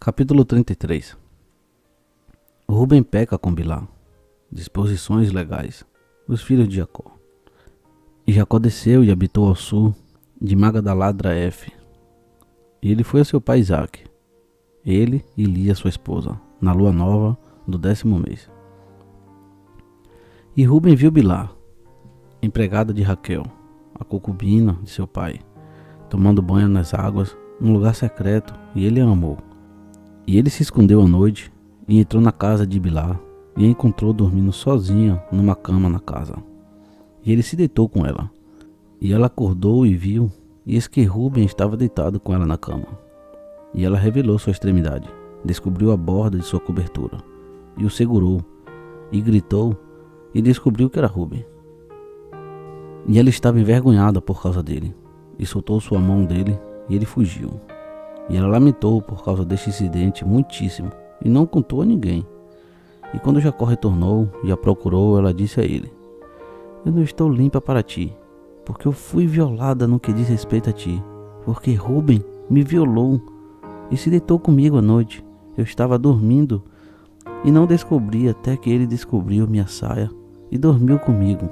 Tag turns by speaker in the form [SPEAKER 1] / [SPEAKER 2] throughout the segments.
[SPEAKER 1] Capítulo 33. Rúben peca com Bilá. Disposições legais. Os filhos de Jacó. E Jacó desceu e habitou ao sul de Magdala-F. E ele foi a seu pai Isaque, ele e Lia sua esposa, na lua nova do 10º mês. E Rúben viu Bilá, empregada de Raquel, a concubina de seu pai, tomando banho nas águas, num lugar secreto, e ele a amou. E ele se escondeu à noite, e entrou na casa de Bilá, e a encontrou dormindo sozinha numa cama na casa. E ele se deitou com ela. E ela acordou e viu, e eis que Rúben estava deitado com ela na cama. E ela revelou sua extremidade, descobriu a borda de sua cobertura, e o segurou, e gritou, e descobriu que era Rúben. E ela estava envergonhada por causa dele, e soltou sua mão dele, e ele fugiu. E ela lamentou por causa deste incidente muitíssimo, e não contou a ninguém. E quando Jacó retornou e a procurou, ela disse a ele: Eu não estou limpa para ti, porque eu fui violada no que diz respeito a ti, porque Rúben me violou e se deitou comigo à noite. Eu estava dormindo e não descobri até que ele descobriu minha saia e dormiu comigo.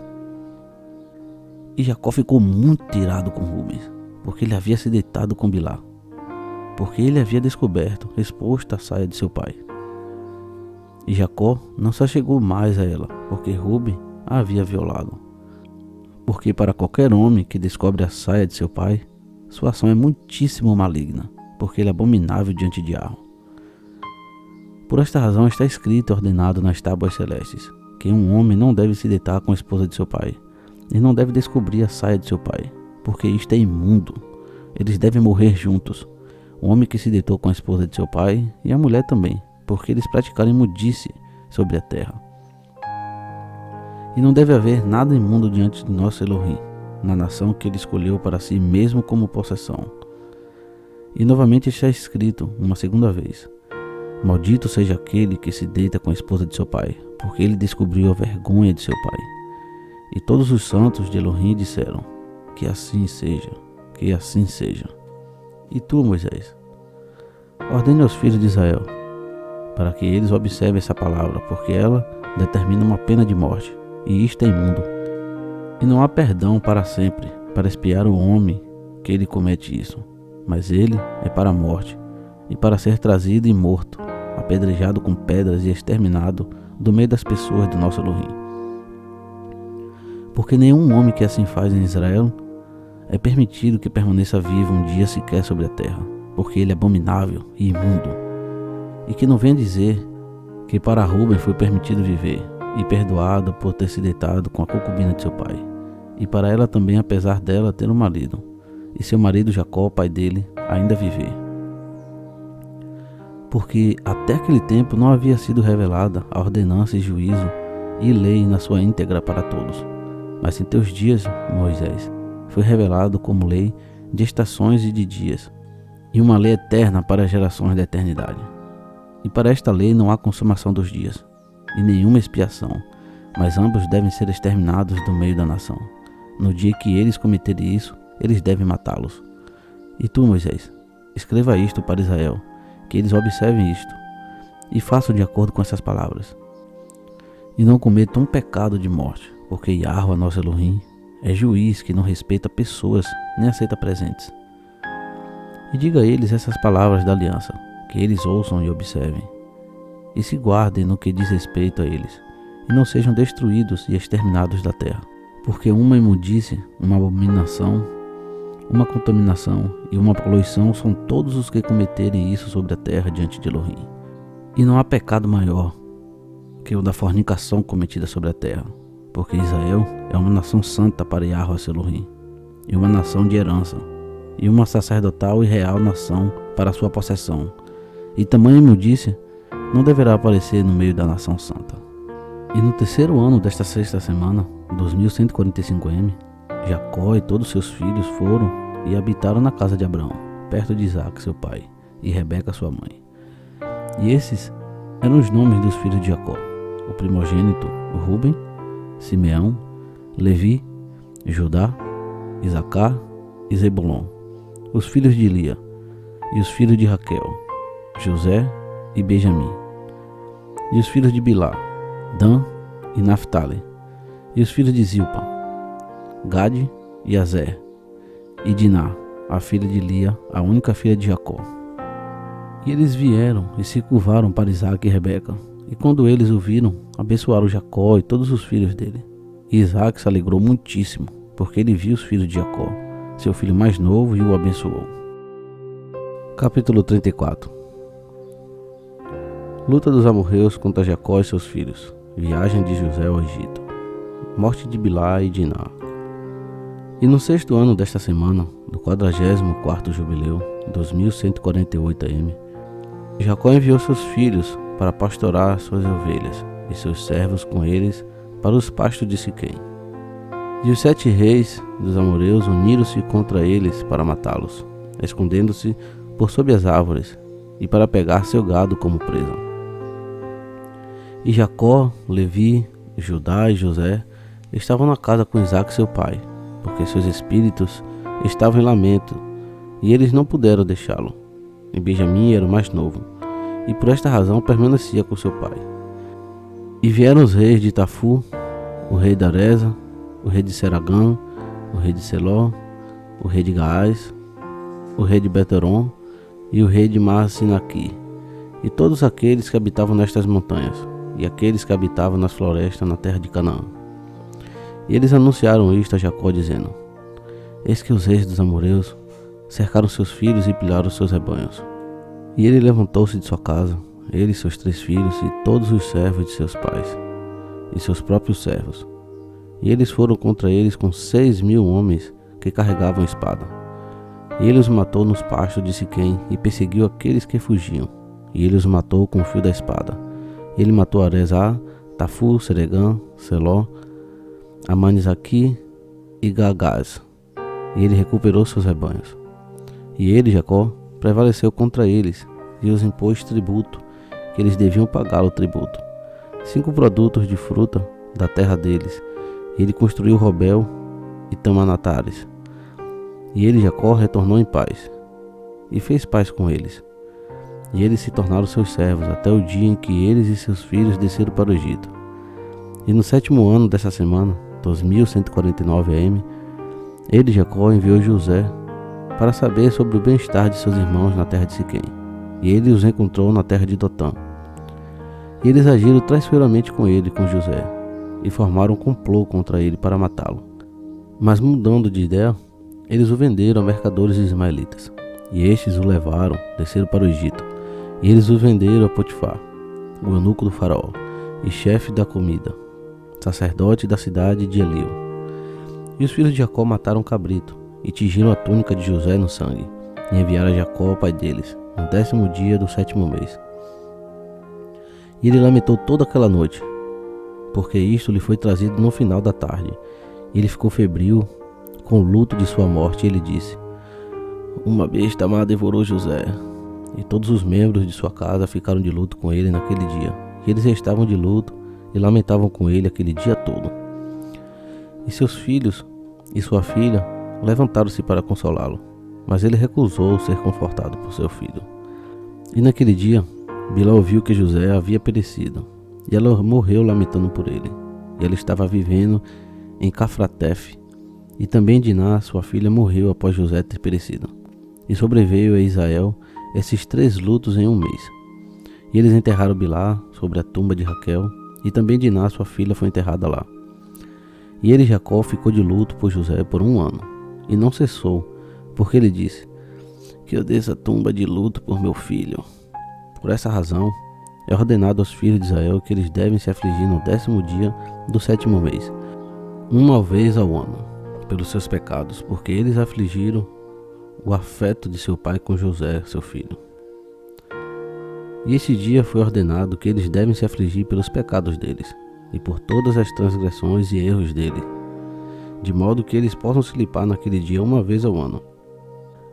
[SPEAKER 1] E Jacó ficou muito irado com Rúben, porque ele havia se deitado com Bilá, porque ele havia descoberto, exposto a saia de seu pai. E Jacó não se achegou mais a ela, porque Rúben a havia violado. Porque para qualquer homem que descobre a saia de seu pai, sua ação é muitíssimo maligna, porque ele é abominável diante de Arão. Por esta razão está escrito e ordenado nas tábuas celestes, que um homem não deve se deitar com a esposa de seu pai, e não deve descobrir a saia de seu pai, porque isto é imundo. Eles devem morrer juntos, o homem que se deitou com a esposa de seu pai e a mulher também, porque eles praticaram imundice sobre a terra. E não deve haver nada imundo diante de nosso Elohim, na nação que ele escolheu para si mesmo como possessão. E novamente está escrito, uma segunda vez: Maldito seja aquele que se deita com a esposa de seu pai, porque ele descobriu a vergonha de seu pai. E todos os santos de Elohim disseram: Que assim seja, que assim seja. E tu, Moisés, ordene aos filhos de Israel, para que eles observem essa palavra, porque ela determina uma pena de morte, e isto é imundo. E não há perdão para sempre, para expiar o homem que ele comete isso, mas ele é para a morte, e para ser trazido e morto, apedrejado com pedras e exterminado do meio das pessoas do nosso Elohim. Porque nenhum homem que assim faz em Israel é permitido que permaneça vivo um dia sequer sobre a terra, porque ele é abominável e imundo. E que não venha dizer que para Rúben foi permitido viver, e perdoado por ter se deitado com a concubina de seu pai, e para ela também, apesar dela ter um marido, e seu marido Jacó, pai dele, ainda viver. Porque até aquele tempo não havia sido revelada a ordenança e juízo e lei na sua íntegra para todos. Mas em teus dias, Moisés, foi revelado como lei de estações e de dias, e uma lei eterna para as gerações da eternidade. E para esta lei não há consumação dos dias, e nenhuma expiação, mas ambos devem ser exterminados do meio da nação. No dia que eles cometerem isso, eles devem matá-los. E tu, Moisés, escreva isto para Israel, que eles observem isto, e façam de acordo com essas palavras. E não cometam um pecado de morte, porque Yahweh, nosso Elohim, é juiz que não respeita pessoas, nem aceita presentes. E diga a eles essas palavras da aliança, que eles ouçam e observem, e se guardem no que diz respeito a eles, e não sejam destruídos e exterminados da terra. Porque uma imundice, uma abominação, uma contaminação e uma poluição são todos os que cometerem isso sobre a terra diante de Elohim. E não há pecado maior que o da fornicação cometida sobre a terra, porque Israel é uma nação santa para Yahweh Elohim, e uma nação de herança, e uma sacerdotal e real nação para sua possessão. E tamanha imundice não deverá aparecer no meio da nação santa. E no terceiro ano desta sexta semana, dos 1145 Jacó e todos seus filhos foram e habitaram na casa de Abraão, perto de Isaque seu pai, e Rebeca sua mãe. E esses eram os nomes dos filhos de Jacó: o primogênito Rúben, Simeão, Levi, Judá, Isacar e Zebulon. Os filhos de Lia e os filhos de Raquel, José e Benjamim. E os filhos de Bilá, Dan e Naphtali. E os filhos de Zilpa, Gade e Azer. E Diná, a filha de Lia, a única filha de Jacó. E eles vieram e se curvaram para Isaque e Rebeca. E quando eles o viram, abençoaram Jacó e todos os filhos dele. E Isaque se alegrou muitíssimo, porque ele viu os filhos de Jacó, seu filho mais novo, e o abençoou. Capítulo 34. Luta dos amorreus contra Jacó e seus filhos. Viagem de José ao Egito. Morte de Bilá e Diná. E no 6º ano desta semana, do 44º jubileu, 2148 AM, Jacó enviou seus filhos para pastorar suas ovelhas, e seus servos com eles para os pastos de Siquém. E os 7 reis dos amorreus uniram-se contra eles para matá-los, escondendo-se por sob as árvores, e para pegar seu gado como presa. E Jacó, Levi, Judá e José estavam na casa com Isaque seu pai, porque seus espíritos estavam em lamento, e eles não puderam deixá-lo. E Benjamim era o mais novo, e por esta razão permanecia com seu pai. E vieram os reis de Tafu, o rei de Areza, o rei de Seragã, o rei de Seló, o rei de Gaás, o rei de Beteron e o rei de Marsinaqui, e todos aqueles que habitavam nestas montanhas, e aqueles que habitavam nas florestas na terra de Canaã. E eles anunciaram isto a Jacó, dizendo: Eis que os reis dos amorreus cercaram seus filhos e pilharam seus rebanhos. E ele levantou-se de sua casa, ele e seus 3 filhos e todos os servos de seus pais, e seus próprios servos. E eles foram contra eles com 6.000 homens que carregavam espada. E ele os matou nos pastos de Siquém e perseguiu aqueles que fugiam. E ele os matou com o fio da espada. Ele matou Arezá, Tafu, Seregã, Seló, Amanizaqui e Gagás. E ele recuperou seus rebanhos. E ele, Jacó, prevaleceu contra eles e os impôs tributo, que eles deviam pagar o tributo, 5 produtos de fruta da terra deles. E ele construiu Robel e Tamanatares. E ele, Jacó, retornou em paz, e fez paz com eles. E eles se tornaram seus servos, até o dia em que eles e seus filhos desceram para o Egito. E no 7º ano dessa semana, 2149 AM, ele, Jacó, enviou José para saber sobre o bem-estar de seus irmãos na terra de Siquém. E ele os encontrou na terra de Dotã. E eles agiram traiçoeiramente com ele e com José, e formaram um complô contra ele para matá-lo. Mas mudando de ideia, eles o venderam a mercadores ismaelitas. E estes o levaram, desceram para o Egito. E eles o venderam a Potifar, o eunuco do faraó, e chefe da comida, sacerdote da cidade de Elio. E os filhos de Jacó mataram um cabrito, e tingiram a túnica de José no sangue, e enviaram a Jacó, pai deles, no 10º dia do 7º mês. E ele lamentou toda aquela noite, porque isto lhe foi trazido no final da tarde. E ele ficou febril, com o luto de sua morte, e ele disse: Uma besta má devorou José. E todos os membros de sua casa ficaram de luto com ele naquele dia. E eles estavam de luto e lamentavam com ele aquele dia todo. E seus filhos e sua filha levantaram-se para consolá-lo, mas ele recusou ser confortado por seu filho. E naquele dia, Bilá ouviu que José havia perecido, e ela morreu lamentando por ele. E ela estava vivendo em Cafratef. E também Diná, sua filha, morreu após José ter perecido. E sobreveio a Israel esses 3 lutos em um mês. E eles enterraram Bilá sobre a tumba de Raquel, e também Diná, sua filha, foi enterrada lá. E ele, Jacó, ficou de luto por José por 1 ano, e não cessou, porque ele disse: Que eu desça a tumba de luto por meu filho. Por essa razão, é ordenado aos filhos de Israel que eles devem se afligir no 10º dia do 7º mês, uma vez ao ano, pelos seus pecados, porque eles afligiram o afeto de seu pai com José, seu filho. E esse dia foi ordenado que eles devem se afligir pelos pecados deles, e por todas as transgressões e erros dele, de modo que eles possam se limpar naquele dia uma vez ao ano.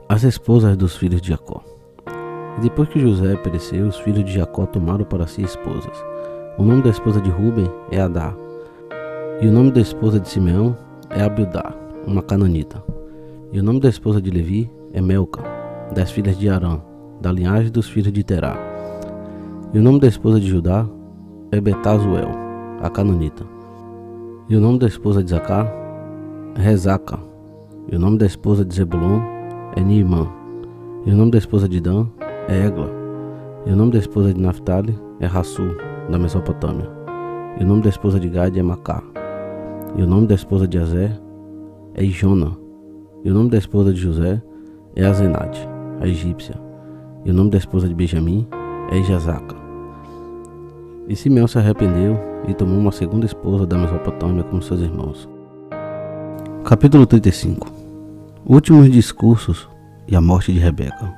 [SPEAKER 1] As esposas dos filhos de Jacó. E depois que José pereceu, os filhos de Jacó tomaram para si esposas. O nome da esposa de Ruben é Adá, e o nome da esposa de Simeão é Abildá, uma cananita. E o nome da esposa de Levi é Melca, das filhas de Arã, da linhagem dos filhos de Terá. E o nome da esposa de Judá é Betazuel, a cananita. E o nome da esposa de Zacar é Rezaca. E o nome da esposa de Zebulon é Niimã. E o nome da esposa de Dan é Egla. E o nome da esposa de Naphtali é Rassu, da Mesopotâmia. E o nome da esposa de Gade é Macá. E o nome da esposa de Azer é Ijona. E o nome da esposa de José é Azenate, a egípcia. E o nome da esposa de Benjamim é Ijazaca. E Simeão se arrependeu e tomou uma segunda esposa da Mesopotâmia como seus irmãos. Capítulo 35. Últimos discursos e a morte de Rebeca.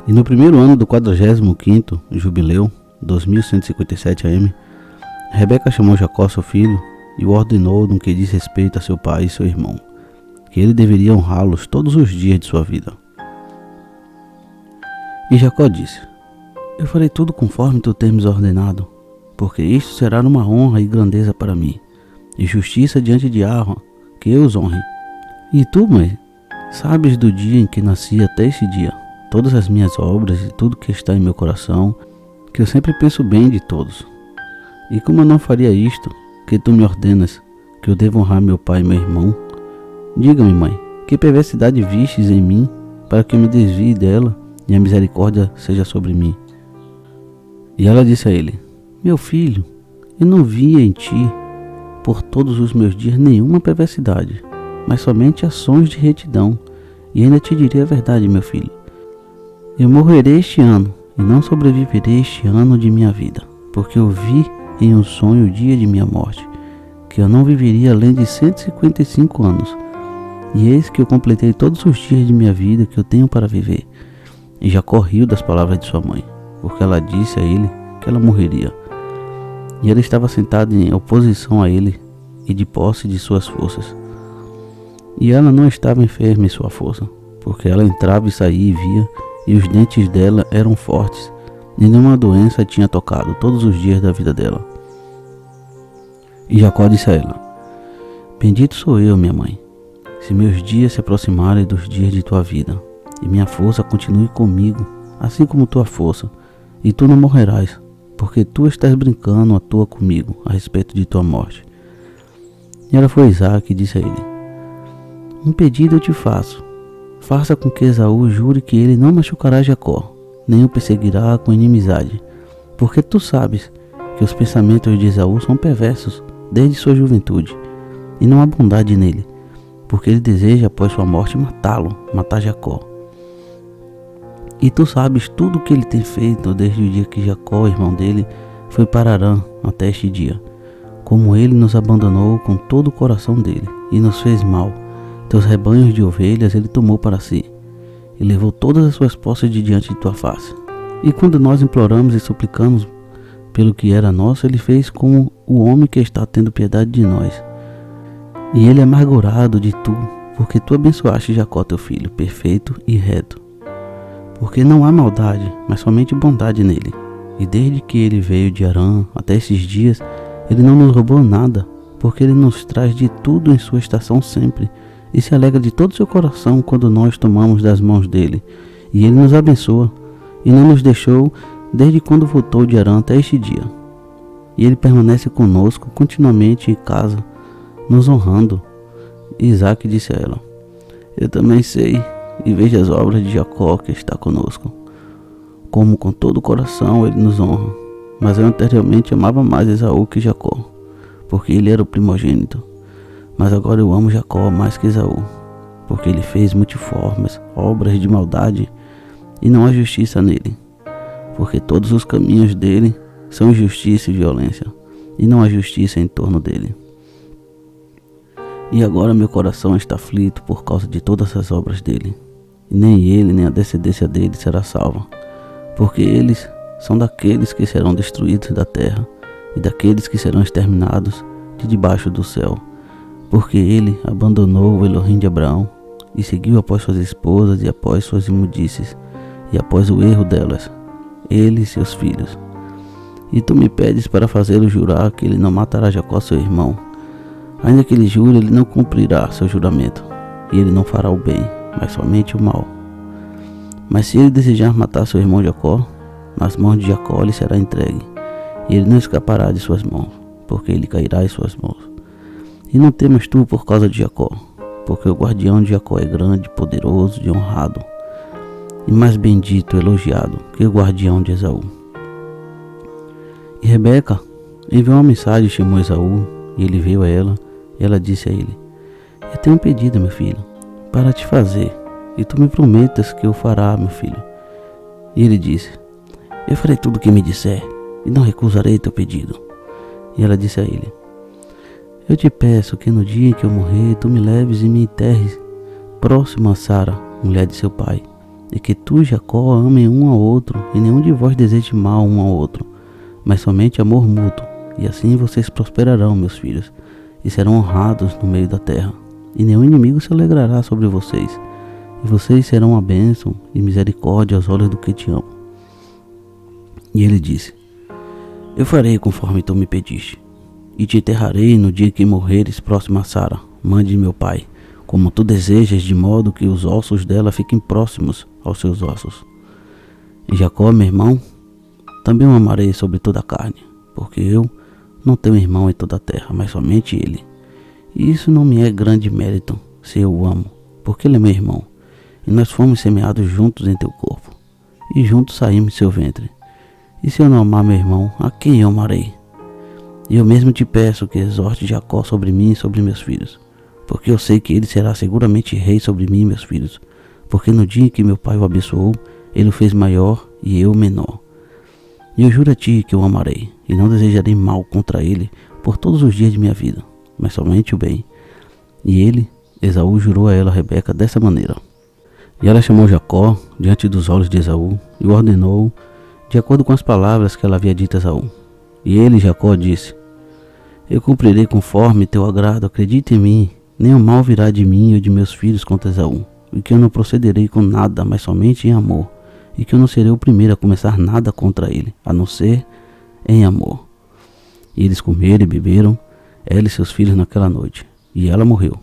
[SPEAKER 1] E no primeiro ano do 45º jubileu, 2157 AM, Rebeca chamou Jacó seu filho e o ordenou no que diz respeito a seu pai e seu irmão, que ele deveria honrá-los todos os dias de sua vida. E Jacó disse: Eu farei tudo conforme tu tens ordenado, porque isto será uma honra e grandeza para mim, e justiça diante de Arão, que eu os honre. E tu, mãe, sabes do dia em que nasci até este dia, todas as minhas obras e tudo que está em meu coração, que eu sempre penso bem de todos. E como eu não faria isto, que tu me ordenas, que eu devo honrar meu pai e meu irmão? Diga-me, mãe, que perversidade vistes em mim, para que eu me desvie dela, e a misericórdia seja sobre mim? E ela disse a ele: Meu filho, eu não vi em ti, por todos os meus dias, nenhuma perversidade, mas somente ações de retidão. E ainda te direi a verdade, meu filho. Eu morrerei este ano, e não sobreviverei este ano de minha vida, porque eu vi em um sonho o dia de minha morte, que eu não viveria além de 155 anos. E eis que eu completei todos os dias de minha vida que eu tenho para viver. E Jacó riu das palavras de sua mãe, porque ela disse a ele que ela morreria. E ela estava sentada em oposição a ele e de posse de suas forças. E ela não estava enferma em sua força, porque ela entrava e saía e via, e os dentes dela eram fortes, e nenhuma doença tinha tocado todos os dias da vida dela. E Jacó disse a ela: Bendito sou eu, minha mãe, se meus dias se aproximarem dos dias de tua vida, e minha força continue comigo, assim como tua força, e tu não morrerás, porque tu estás brincando à toa comigo a respeito de tua morte. E ela foi a Isaque e disse a ele: Um pedido eu te faço. Faça com que Esaú jure que ele não machucará Jacó, nem o perseguirá com inimizade, porque tu sabes que os pensamentos de Esaú são perversos desde sua juventude, e não há bondade nele, porque ele deseja após sua morte matá-lo, matar Jacó. E tu sabes tudo o que ele tem feito desde o dia que Jacó, irmão dele, foi para Harã até este dia, como ele nos abandonou com todo o coração dele, e nos fez mal. Teus rebanhos de ovelhas ele tomou para si, e levou todas as suas posses de diante de tua face. E quando nós imploramos e suplicamos pelo que era nosso, ele fez como o homem que está tendo piedade de nós. E ele é amargurado de tu, porque tu abençoaste Jacó teu filho, perfeito e reto. Porque não há maldade, mas somente bondade nele. E desde que ele veio de Harã até esses dias, ele não nos roubou nada, porque ele nos traz de tudo em sua estação sempre, e se alegra de todo o seu coração quando nós tomamos das mãos dele. E ele nos abençoa, e não nos deixou desde quando voltou de Harã até este dia. E ele permanece conosco continuamente em casa, nos honrando. E Isaque disse a ela: Eu também sei e vejo as obras de Jacó que está conosco, como com todo o coração ele nos honra. Mas eu anteriormente amava mais Esaú que Jacó, porque ele era o primogênito. Mas agora eu amo Jacó mais que Esaú, porque ele fez multiformes obras de maldade, e não há justiça nele. Porque todos os caminhos dele são injustiça e violência, e não há justiça em torno dele. E agora meu coração está aflito por causa de todas as obras dele, e nem ele nem a descendência dele será salva, porque eles são daqueles que serão destruídos da terra, e daqueles que serão exterminados de debaixo do céu. Porque ele abandonou o Elohim de Abraão, e seguiu após suas esposas e após suas imundícies, e após o erro delas, ele e seus filhos. E tu me pedes para fazê-lo jurar que ele não matará Jacó seu irmão. Ainda que ele jure, ele não cumprirá seu juramento, e ele não fará o bem, mas somente o mal. Mas se ele desejar matar seu irmão Jacó, nas mãos de Jacó ele será entregue, e ele não escapará de suas mãos, porque ele cairá em suas mãos. E não temas tu por causa de Jacó, porque o guardião de Jacó é grande, poderoso e honrado, e mais bendito e elogiado que o guardião de Esaú. E Rebeca enviou uma mensagem e chamou Esaú, e ele veio a ela, e ela disse a ele: Eu tenho um pedido, meu filho, para te fazer, e tu me prometas que o fará, meu filho. E ele disse: Eu farei tudo o que me disser, e não recusarei teu pedido. E ela disse a ele: Eu te peço que no dia em que eu morrer, tu me leves e me enterres próximo a Sara, mulher de seu pai, e que tu e Jacó amem um ao outro, e nenhum de vós deseje mal um ao outro, mas somente amor mútuo, e assim vocês prosperarão, meus filhos, e serão honrados no meio da terra, e nenhum inimigo se alegrará sobre vocês, e vocês serão a bênção e misericórdia aos olhos do que te amam. E ele disse: Eu farei conforme tu me pediste, e te enterrarei no dia que morreres próximo a Sara, mãe de meu pai, como tu desejas, de modo que os ossos dela fiquem próximos aos seus ossos. E Jacó, meu irmão, também o amarei sobre toda a carne, porque eu não tenho irmão em toda a terra, mas somente ele. E isso não me é grande mérito, se eu o amo, porque ele é meu irmão, e nós fomos semeados juntos em teu corpo, e juntos saímos de seu ventre. E se eu não amar meu irmão, a quem eu amarei? E eu mesmo te peço que exorte Jacó sobre mim e sobre meus filhos, porque eu sei que ele será seguramente rei sobre mim e meus filhos, porque no dia em que meu pai o abençoou, ele o fez maior e eu menor. E eu juro a ti que o amarei, e não desejarei mal contra ele por todos os dias de minha vida, mas somente o bem. E ele, Esaú, jurou a ela, Rebeca, dessa maneira. E ela chamou Jacó diante dos olhos de Esaú e o ordenou de acordo com as palavras que ela havia dito a Esaú. E ele, Jacó, disse: Eu cumprirei conforme teu agrado, acredite em mim, nenhum mal virá de mim ou de meus filhos contra Esaú, e que eu não procederei com nada, mas somente em amor, e que eu não serei o primeiro a começar nada contra ele, a não ser em amor. E eles comeram e beberam, ela e seus filhos naquela noite, e ela morreu.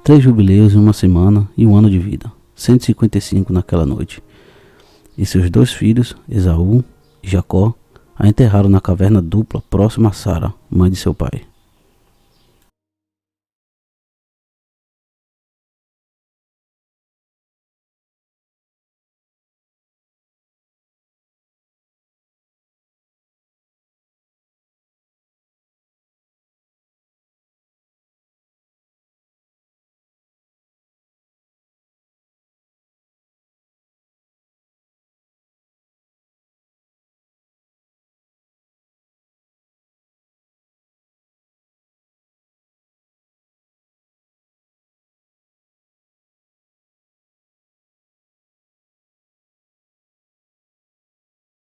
[SPEAKER 1] 3 jubileus em uma semana e 1 ano de vida, 155 naquela noite. E seus 2 filhos, Esaú e Jacó, a enterraram na caverna dupla próxima a Sara, mãe de seu pai.